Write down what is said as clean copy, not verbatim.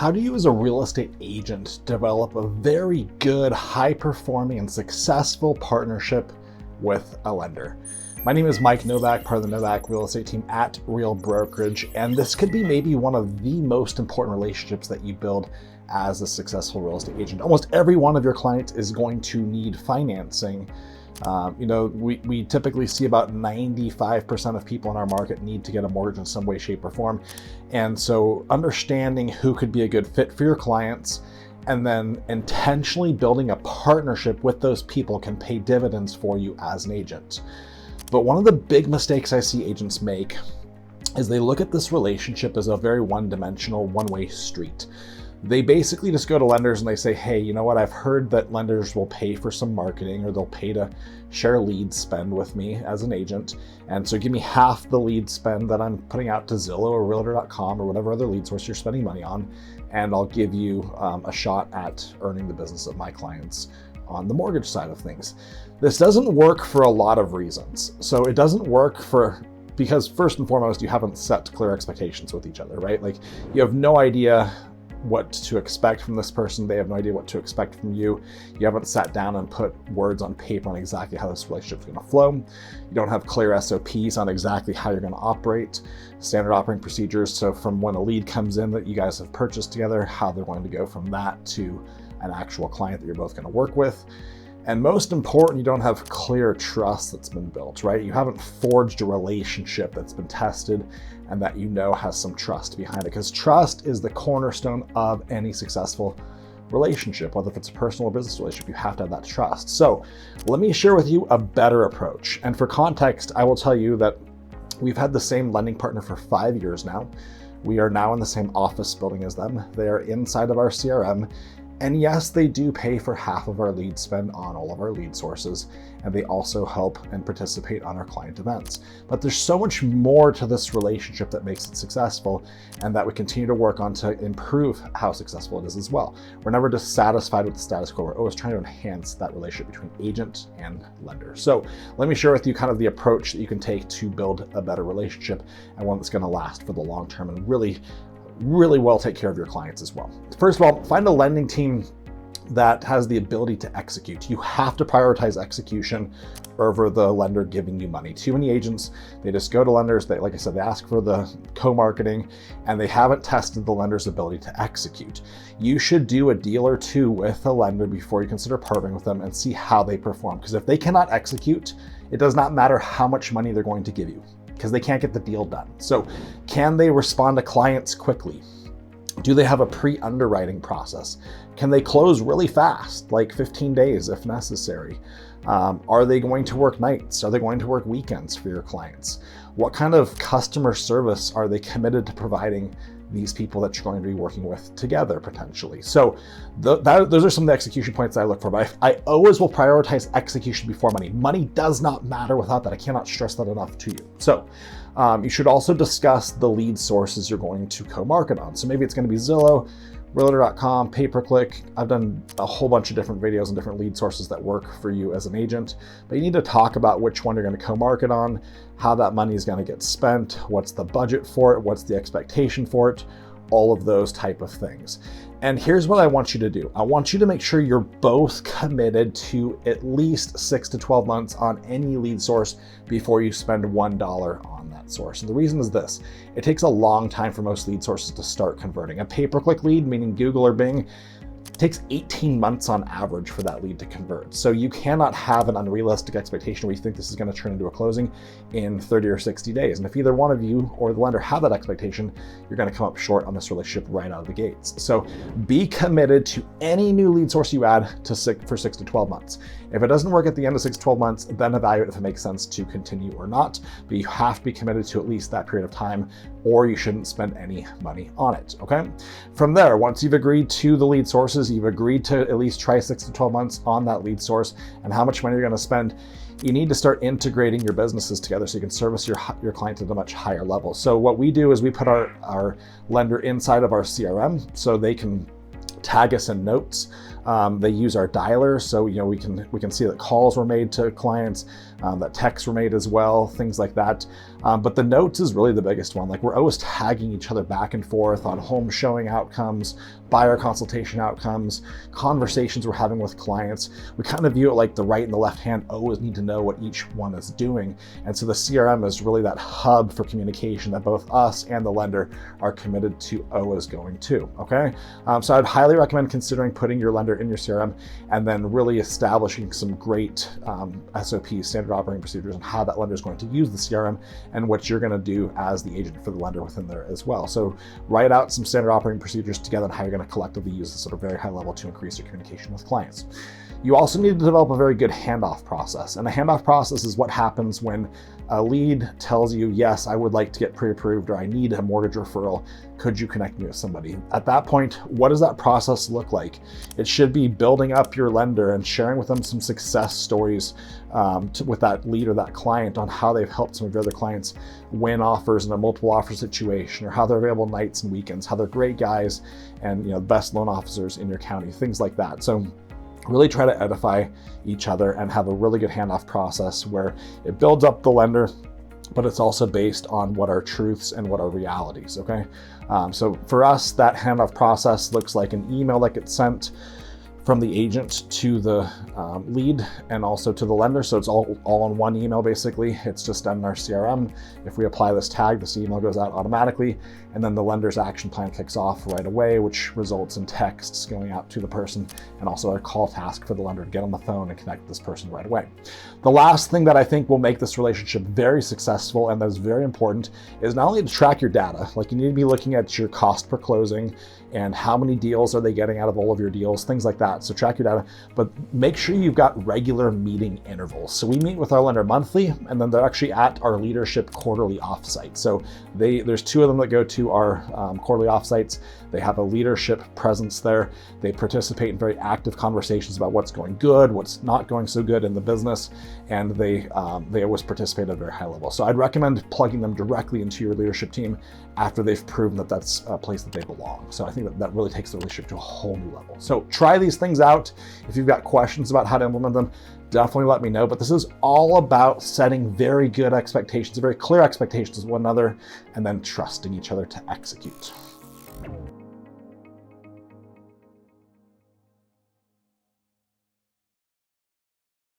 How do you as a real estate agent develop a very good, high-performing and successful partnership with a lender? My name is Mike Novak, part of the Novak Real Estate Team at Real Brokerage, and this could be maybe one of the most important relationships that you build as a successful real estate agent. Almost every one of your clients is going to need financing. We typically see about 95% of people in our market need to get a mortgage in some way, shape, or form. And so understanding who could be a good fit for your clients and then intentionally building a partnership with those people can pay dividends for you as an agent. But one of the big mistakes I see agents make is they look at this relationship as a very one-dimensional, one-way street. They basically just go to lenders and they say, hey, you know what? I've heard that lenders will pay for some marketing or they'll pay to share lead spend with me as an agent. And so give me half the lead spend that I'm putting out to Zillow or Realtor.com or whatever other lead source you're spending money on. And I'll give you a shot at earning the business of my clients on the mortgage side of things. This doesn't work for a lot of reasons. So it doesn't work because first and foremost, you haven't set clear expectations with each other, right? Like you have no idea what to expect from this person. They have no idea what to expect from you. You haven't sat down and put words on paper on exactly how this relationship is going to flow. You don't have clear SOPs on exactly how you're going to operate, standard operating procedures. So from when a lead comes in that you guys have purchased together, how they're going to go from that to an actual client that you're both going to work with. And most important, you don't have clear trust that's been built, right? You haven't forged a relationship that's been tested and that you know has some trust behind it, because trust is the cornerstone of any successful relationship, whether if it's a personal or business relationship. You have to have that trust. So let me share with you a better approach. And for context, I will tell you that we've had the same lending partner for 5 years now. We are now in the same office building as them. They are inside of our CRM. And yes, they do pay for half of our lead spend on all of our lead sources, and they also help and participate on our client events. But there's so much more to this relationship that makes it successful and that we continue to work on to improve how successful it is as well. We're never just satisfied with the status quo. We're always trying to enhance that relationship between agent and lender. So let me share with you kind of the approach that you can take to build a better relationship and one that's going to last for the long term and really well take care of your clients as well. First of all, find a lending team that has the ability to execute. You have to prioritize execution over the lender giving you money. Too many agents, they just go to lenders, like I said, they ask for the co-marketing and they haven't tested the lender's ability to execute. You should do a deal or two with a lender before you consider partnering with them and see how they perform. Because if they cannot execute, it does not matter how much money they're going to give you, because they can't get the deal done. So can they respond to clients quickly? Do they have a pre-underwriting process? Can they close really fast, like 15 days if necessary? Are they going to work nights? Are they going to work weekends for your clients? What kind of customer service are they committed to providing these people that you're going to be working with together potentially? So those are some of the execution points I look for, but I always will prioritize execution before money. Money does not matter without that. I cannot stress that enough to you. So you should also discuss the lead sources you're going to co-market on. So maybe it's going to be Zillow, Realtor.com, pay-per-click. I've done a whole bunch of different videos and different lead sources that work for you as an agent, but you need to talk about which one you're going to co-market on, how that money is going to get spent, what's the budget for it, what's the expectation for it, all of those type of things. And here's what I want you to do. I want you to make sure you're both committed to at least 6 to 12 months on any lead source before you spend $1 on that source. And the reason is this: it takes a long time for most lead sources to start converting. A pay-per-click lead, meaning Google or Bing, takes 18 months on average for that lead to convert. So you cannot have an unrealistic expectation where you think this is going to turn into a closing in 30 or 60 days. And if either one of you or the lender have that expectation, you're going to come up short on this relationship right out of the gates. So be committed to any new lead source you add for 6 to 12 months. If it doesn't work at the end of 6 to 12 months, then evaluate if it makes sense to continue or not. But you have to be committed to at least that period of time, or you shouldn't spend any money on it, okay? From there, once you've agreed to the lead sources, you've agreed to at least try 6 to 12 months on that lead source and how much money you're gonna spend, you need to start integrating your businesses together so you can service your clients at a much higher level. So what we do is we put our lender inside of our CRM so they can tag us in notes. They use our dialer, so we can see that calls were made to clients. that texts were made as well, things like that. But the notes is really the biggest one. Like, we're always tagging each other back and forth on home showing outcomes, buyer consultation outcomes, conversations we're having with clients. We kind of view it like the right and the left hand always need to know what each one is doing. And so the CRM is really that hub for communication that both us and the lender are committed to always going to, okay? So I'd highly recommend considering putting your lender in your CRM and then really establishing some great SOPs, standard operating procedures, on how that lender is going to use the CRM and what you're going to do as the agent for the lender within there as well. So write out some standard operating procedures together on how you're going to collectively use this at a very high level to increase your communication with clients. You also need to develop a very good handoff process. And a handoff process is what happens when a lead tells you, yes, I would like to get pre-approved, or I need a mortgage referral. Could you connect me with somebody? At that point, what does that process look like? It should be building up your lender and sharing with them some success stories with that lead or that client on how they've helped some of your other clients win offers in a multiple offer situation, or how they're available nights and weekends, how they're great guys and, you know, best loan officers in your county, things like that. So really try to edify each other and have a really good handoff process where it builds up the lender, but it's also based on what are truths and what are realities, okay? So for us, that handoff process looks like an email that gets sent from the agent to the lead and also to the lender. So it's all in one email, basically. It's just done in our CRM. If we apply this tag, this email goes out automatically, and then the lender's action plan kicks off right away, which results in texts going out to the person and also a call task for the lender to get on the phone and connect this person right away. The last thing that I think will make this relationship very successful, and that's very important, is not only to track your data. Like, you need to be looking at your cost per closing and how many deals are they getting out of all of your deals, things like that. So track your data, but make sure you've got regular meeting intervals. So we meet with our lender monthly, and then they're actually at our leadership quarterly offsite. So there's two of them that go to our quarterly offsites. They have a leadership presence there. They participate in very active conversations about what's going good, what's not going so good in the business, and they always participate at a very high level. So I'd recommend plugging them directly into your leadership team after they've proven that that's a place that they belong. So I think that really takes the relationship to a whole new level. So try these things out. If you've got questions about how to implement them, definitely let me know. But this is all about setting very good expectations, very clear expectations of one another, and then trusting each other to execute.